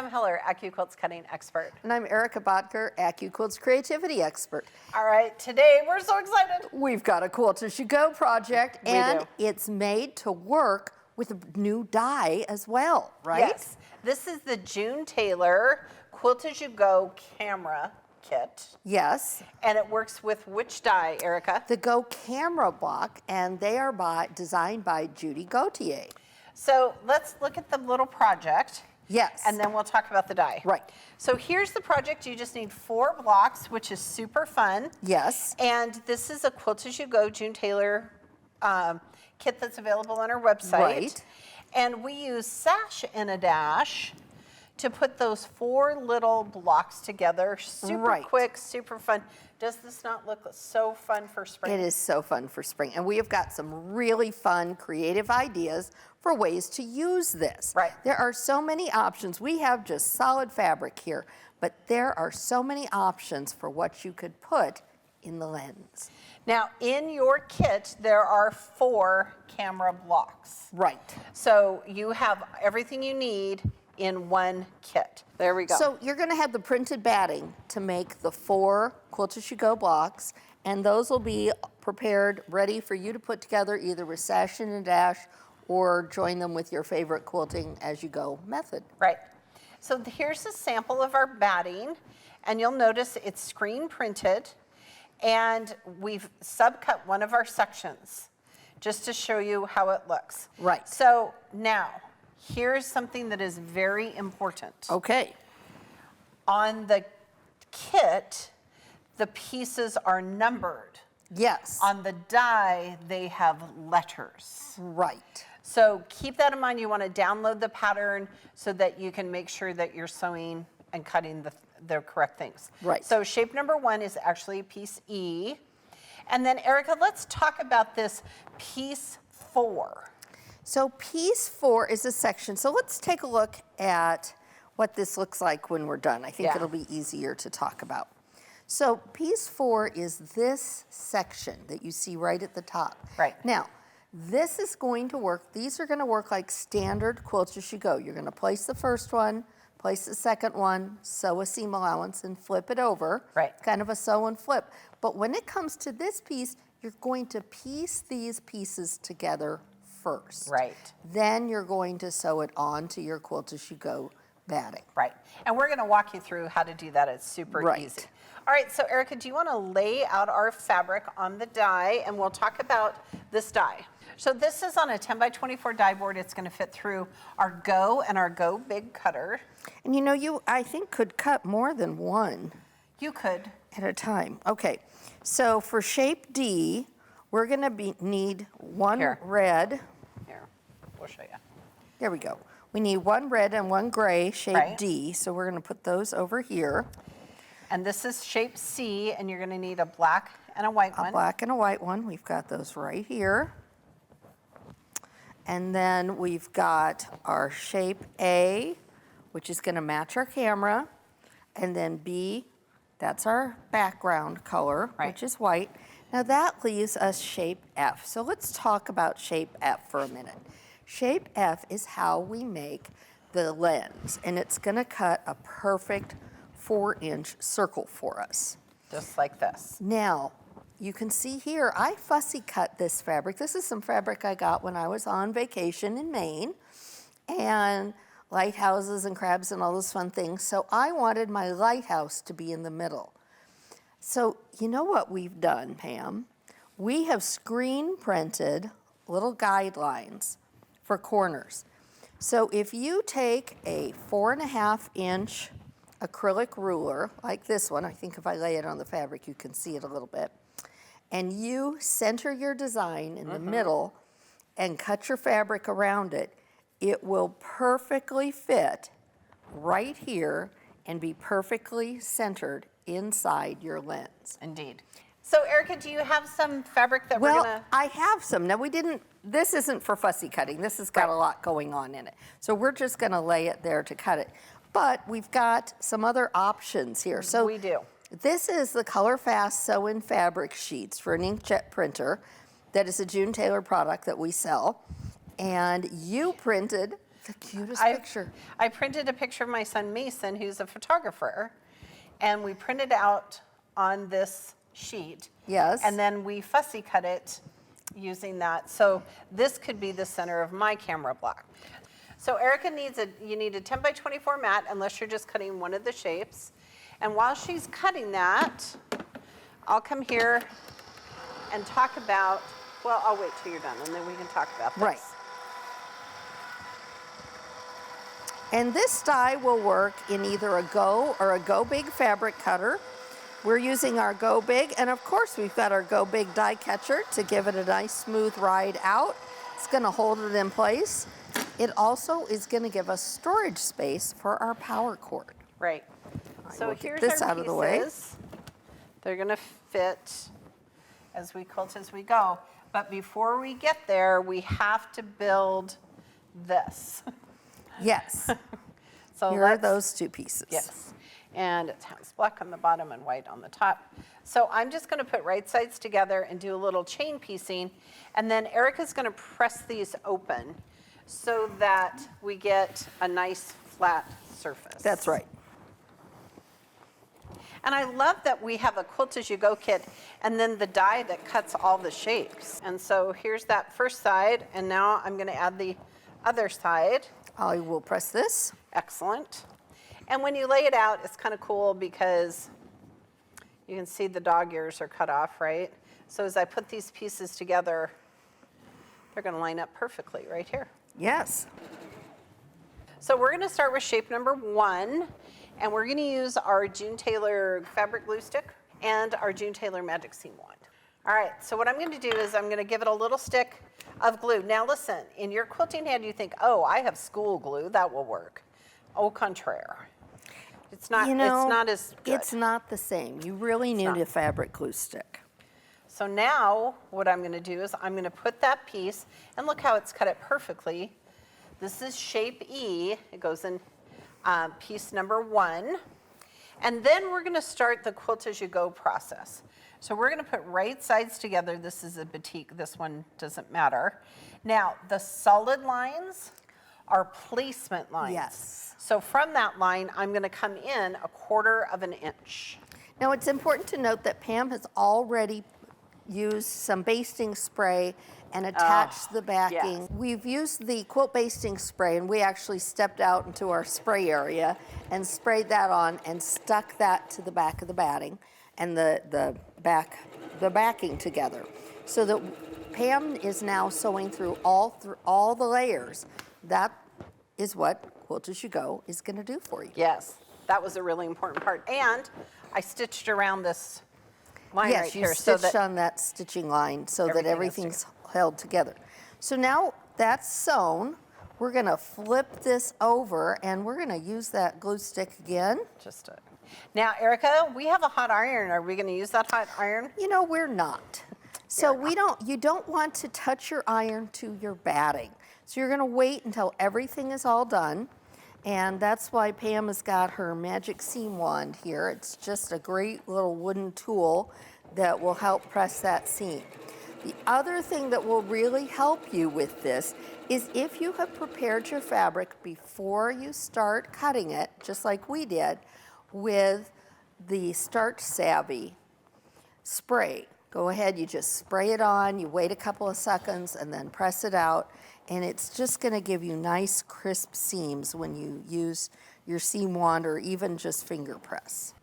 Heller, AccuQuilt's cutting expert. And I'm Erica Bodker, AccuQuilt's creativity expert. All right, today we're so excited. We've got a Quilt-As-You-Go project, and it's made to work with a new die as well, right? Yes, this is the June Taylor Quilt-As-You-Go camera kit. Yes. And it works with which die, Erica? The Go camera block, and they are designed by Judy Gauthier. So let's look at the little project. Yes. And then we'll talk about the die. Right. So here's the project. You just need 4 blocks, which is super fun. Yes. And this is a Quilt-As-You-Go June Taylor kit that's available on our website. Right. And we use Sash and a Dash to put those 4 little blocks together. Super quick, super fun. Does this not look so fun for spring? It is so fun for spring. And we have got some really fun, creative ideas for ways to use this. Right. There are so many options. We have just solid fabric here, but there are so many options for what you could put in the lens. Now, in your kit, there are 4 camera blocks. Right. So you have everything you need in one kit. There we go. So you're going to have the printed batting to make the 4 Quilt-As-You-Go blocks, and those will be prepared, ready for you to put together either with Sash and a Dash or join them with your favorite quilting-as-you-go method. Right. So here's a sample of our batting, and you'll notice it's screen printed, and we've subcut one of our sections just to show you how it looks. Right. So now, here's something that is very important. Okay. On the kit, the pieces are numbered. Yes. On the die, they have letters. Right. So keep that in mind. You want to download the pattern so that you can make sure that you're sewing and cutting the correct things. Right. So shape number 1 is actually piece E. And then Erica, let's talk about this piece 4. So piece 4 is a section. So let's take a look at what this looks like when we're done. I think it'll be easier to talk about. So piece 4 is this section that you see right at the top. Right. Now, this is going to work. These are going to work like standard Quilt-As-You-Go. You're going to place the first one, place the second one, sew a seam allowance, and flip it over. Right. Kind of a sew and flip. But when it comes to this piece, you're going to piece these pieces together first. Right. Then you're going to sew it onto your Quilt-As-You-Go batting. Right. And we're going to walk you through how to do that. It's super easy. All right, so Erica, do you want to lay out our fabric on the die, and we'll talk about this die. So this is on a 10 by 24 die board. It's going to fit through our Go and our Go Big Cutter. And you know, I think could cut more than one. You could. At a time. Okay, so for shape D, we're going to need one red. Here, we'll show you. There we go. We need 1 red and 1 gray, shape D, so we're going to put those over here. And this is shape C, and you're going to need a black and a white one. A black and a white one. We've got those right here. And then we've got our shape A, which is going to match our camera. And then B, that's our background color, which is white. Now that leaves us shape F. So let's talk about shape F for a minute. Shape F is how we make the lens, and it's going to cut a perfect 4-inch circle for us. Just like this. Now, you can see here, I fussy cut this fabric. This is some fabric I got when I was on vacation in Maine, and lighthouses and crabs and all those fun things. So I wanted my lighthouse to be in the middle. So you know what we've done, Pam? We have screen printed little guidelines for corners. So if you take a 4.5-inch acrylic ruler, like this one, I think if I lay it on the fabric, you can see it a little bit, and you center your design in the middle and cut your fabric around it, it will perfectly fit right here and be perfectly centered inside your lens. Indeed. So Erica, do you have some fabric that we're gonna? Well, I have some. Now this isn't for fussy cutting. This has got a lot going on in it. So we're just gonna lay it there to cut it. But we've got some other options here. So we do. This is the Color Fast Sew-In Fabric Sheets for an inkjet printer that is a June Taylor product that we sell. And you printed the cutest picture. I printed a picture of my son Mason, who's a photographer, and we printed out on this sheet. Yes. And then we fussy cut it using that. So this could be the center of my camera block. So Erica you need a 10 by 24 mat, unless you're just cutting one of the shapes. And while she's cutting that, I'll come here and talk about, well, I'll wait till you're done, and then we can talk about this. Right. And this die will work in either a Go or a Go Big fabric cutter. We're using our Go Big, and of course we've got our Go Big die catcher to give it a nice smooth ride out. It's gonna hold it in place. It also is gonna give us storage space for our power cord. Right. So will here's get this our out of the way. pieces. They're gonna fit as we quilt as we go. But before we get there, we have to build this. Yes. So Here are those two pieces. Yes. And it has black on the bottom and white on the top. So I'm just gonna put right sides together and do a little chain piecing. And then Erica's gonna press these open so that we get a nice flat surface. That's right. And I love that we have a Quilt-As-You-Go kit and then the die that cuts all the shapes. And so here's that first side, and now I'm gonna add the other side. I will press this. Excellent. And when you lay it out, it's kind of cool because you can see the dog ears are cut off, right? So as I put these pieces together, they're gonna line up perfectly right here. Yes. So we're gonna start with shape number 1, and we're gonna use our June Taylor fabric glue stick and our June Taylor magic seam wand. All right, so what I'm gonna do is I'm gonna give it a little stick of glue. Now listen, in your quilting hand you think, oh, I have school glue, that will work. Au contraire. It's not, You know, it's not as good. It's not the same. You really need a fabric glue stick. So now what I'm gonna do is I'm gonna put that piece, and look how it's cut it perfectly. This is shape E, it goes in piece number 1. And then we're gonna start the Quilt-As-You-Go process. So we're gonna put right sides together. This is a batik, this one doesn't matter. Now, the solid lines are placement lines. Yes. So from that line, I'm gonna come in 1/4 of an inch. Now it's important to note that Pam has already used some basting spray and attached the backing. yes. We've used the quilt basting spray, and we actually stepped out into our spray area and sprayed that on and stuck that to the back of the batting and the backing together, so that Pam is now sewing through all the layers. That is what Quilt-As-You-Go is going to do for you. Yes, that was a really important part. And I stitched around this line right Yes, you here so stitched that on that stitching line so that everything is everything's held together. So now that's sewn, we're gonna flip this over and we're gonna use that glue stick again. Now, Erica, we have a hot iron. Are we going to use that hot iron? You know, we're not. So you don't want to touch your iron to your batting. So you're gonna wait until everything is all done. And that's why Pam has got her magic seam wand here. It's just a great little wooden tool that will help press that seam. The other thing that will really help you with this is if you have prepared your fabric before you start cutting it, just like we did, with the Start Savvy spray. Go ahead, you just spray it on, you wait a couple of seconds and then press it out, and it's just gonna give you nice crisp seams when you use your seam wand or even just finger press.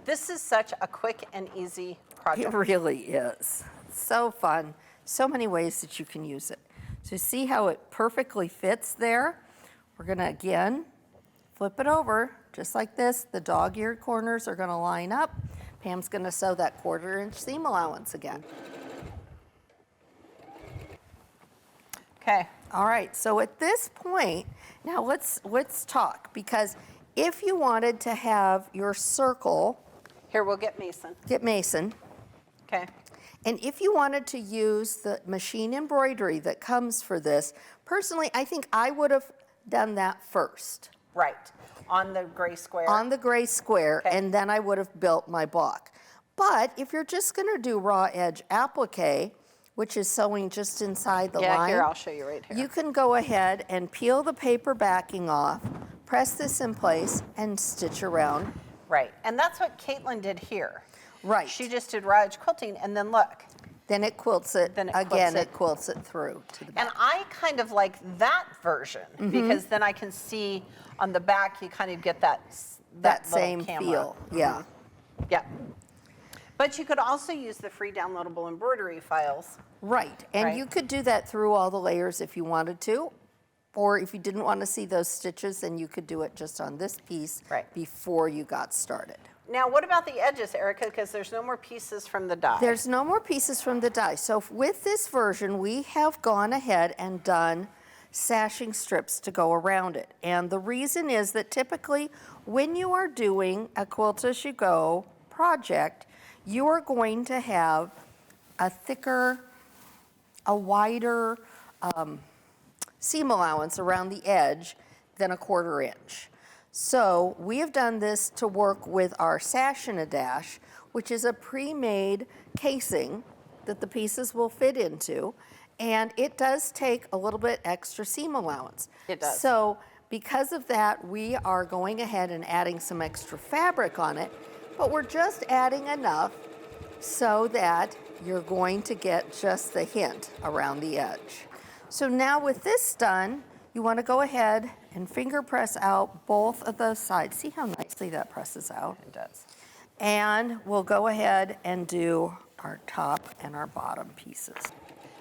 This is such a quick and easy project. It really is. So fun. So many ways that you can use it. So see how it perfectly fits there? We're gonna again flip it over just like this. The dog-eared corners are gonna line up. Pam's gonna sew that 1/4 inch seam allowance again. Okay. All right, so at this point, now let's talk, because if you wanted to have your circle, Here, we'll get Mason. get Mason, Okay. and if you wanted to use the machine embroidery that comes for this, personally, I think I would have done that first. Right. On the gray square. On the gray square, Okay. and then I would have built my block. But if you're just gonna do raw edge applique, which is sewing just inside the Yeah, line. here, I'll show you right here. You can go ahead and peel the paper backing off, press this in place, and stitch around. Right, and that's what Caitlin did here. Right. She just did raw edge quilting, and then look. Then it quilts it, Then it quilts again, it. it quilts it through to the back. And I kind of like that version, because then I can see on the back, you kind of get that that little same camera. feel, yeah. Yeah. But you could also use the free downloadable embroidery files. Right, and Right. you could do that through all the layers if you wanted to, or if you didn't want to see those stitches, then you could do it just on this piece Right. before you got started. Now, what about the edges, Erica? Because there's no more pieces from the die. There's no more pieces from the die. So with this version, we have gone ahead and done sashing strips to go around it. And the reason is that typically when you are doing a Quilt-As-You-Go project, you are going to have a thicker, a wider seam allowance around the edge than a 1/4 inch. So we have done this to work with our sash and a dash, which is a pre-made casing that the pieces will fit into, and it does take a little bit extra seam allowance. It does. So because of that, we are going ahead and adding some extra fabric on it, but we're just adding enough so that you're going to get just the hint around the edge. So now with this done, you want to go ahead and finger press out both of those sides. See how nicely that presses out? It does. And we'll go ahead and do our top and our bottom pieces.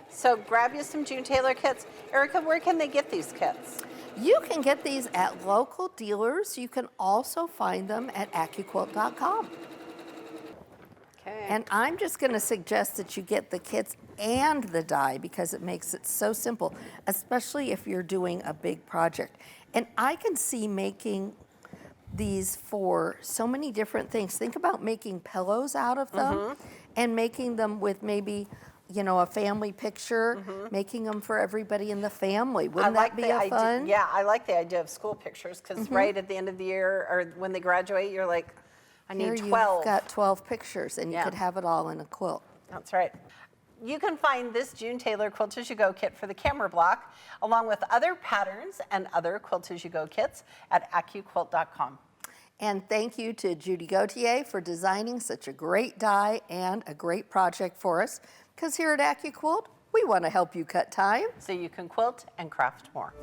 So grab you some June Taylor kits. Erica, where can they get these kits? You can get these at local dealers. You can also find them at AccuQuilt.com. Okay. And I'm just going to suggest that you get the kits and the die because it makes it so simple, especially if you're doing a big project. And I can see making these for so many different things. Think about making pillows out of them and making them with maybe, you know, a family picture, making them for everybody in the family. Wouldn't that be a fun? Yeah, I like the idea of school pictures because right at the end of the year or when they graduate, you're like, I Here need you've 12. got 12 pictures and you Yeah. could have it all in a quilt. That's right. You can find this June Taylor Quilt-As-You-Go kit for the camera block, along with other patterns and other Quilt-As-You-Go kits at AccuQuilt.com. And thank you to Judy Gauthier for designing such a great die and a great project for us. Because here at AccuQuilt, we want to help you cut time. So you can quilt and craft more.